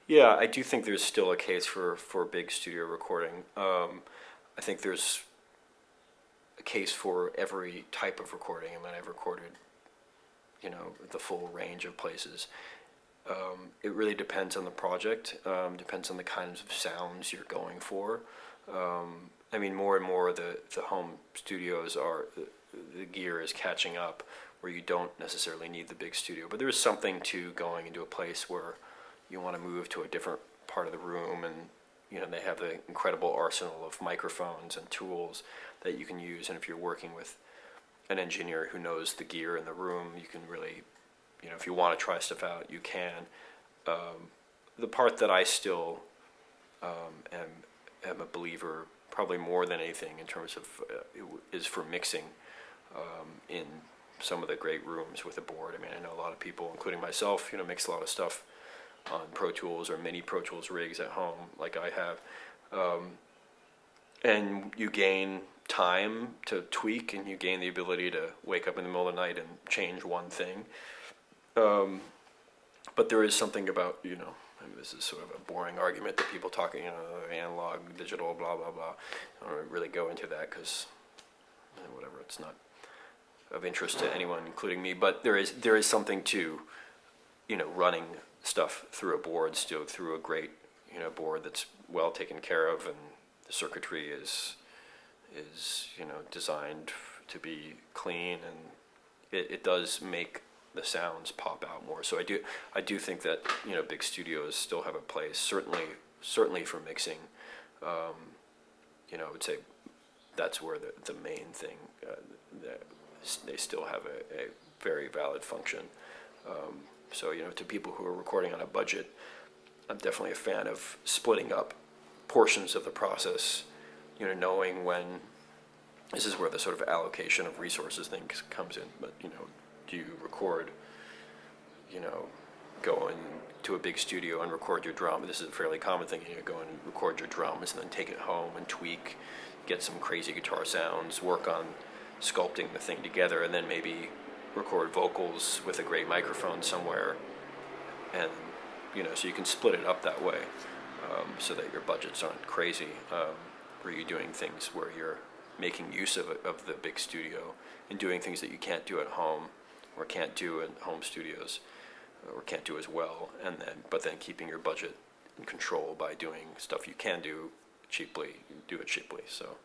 Yeah, I do think there's still a case for big studio recording. I think there's a case for every type of recording. I mean, I've recorded, the full range of places. It really depends on the project, depends on the kinds of sounds you're going for. I mean, more and more the home studios the gear is catching up where you don't necessarily need the big studio. But there is something to going into a place where you want to move to a different part of the room, and they have the incredible arsenal of microphones and tools that you can use. And if you're working with an engineer who knows the gear in the room, you can really, if you want to try stuff out, you can. The part that I still am a believer, probably more than anything in terms of is for mixing in some of the great rooms with a board. I mean, I know a lot of people, including myself, mix a lot of stuff on Pro Tools or mini Pro Tools rigs at home, like I have, and you gain time to tweak, and you gain the ability to wake up in the middle of the night and change one thing. But there is something about, and this is sort of a boring argument that people talking, analog, digital, blah, blah, blah. I don't really go into that because, whatever, it's not of interest to anyone, including me. But there is something to, running stuff through a board, still through a great, board that's well taken care of, and the circuitry is designed to be clean, and it does make the sounds pop out more. So I do think that big studios still have a place, certainly for mixing. I would say that's where the main thing that they still have a very valid function. So to people who are recording on a budget, I'm definitely a fan of splitting up portions of the process. Knowing when this is where the sort of allocation of resources thing comes in. But do you record, go into a big studio and record your drum? This is a fairly common thing. Go and record your drums and then take it home and tweak, get some crazy guitar sounds, work on sculpting the thing together, and then maybe record vocals with a great microphone somewhere. And so you can split it up that way, so that your budgets aren't crazy. Where you're doing things where you're making use of the big studio and doing things that you can't do at home, or can't do in home studios, or can't do as well, but then keeping your budget in control by doing stuff you can do cheaply. Do it cheaply. So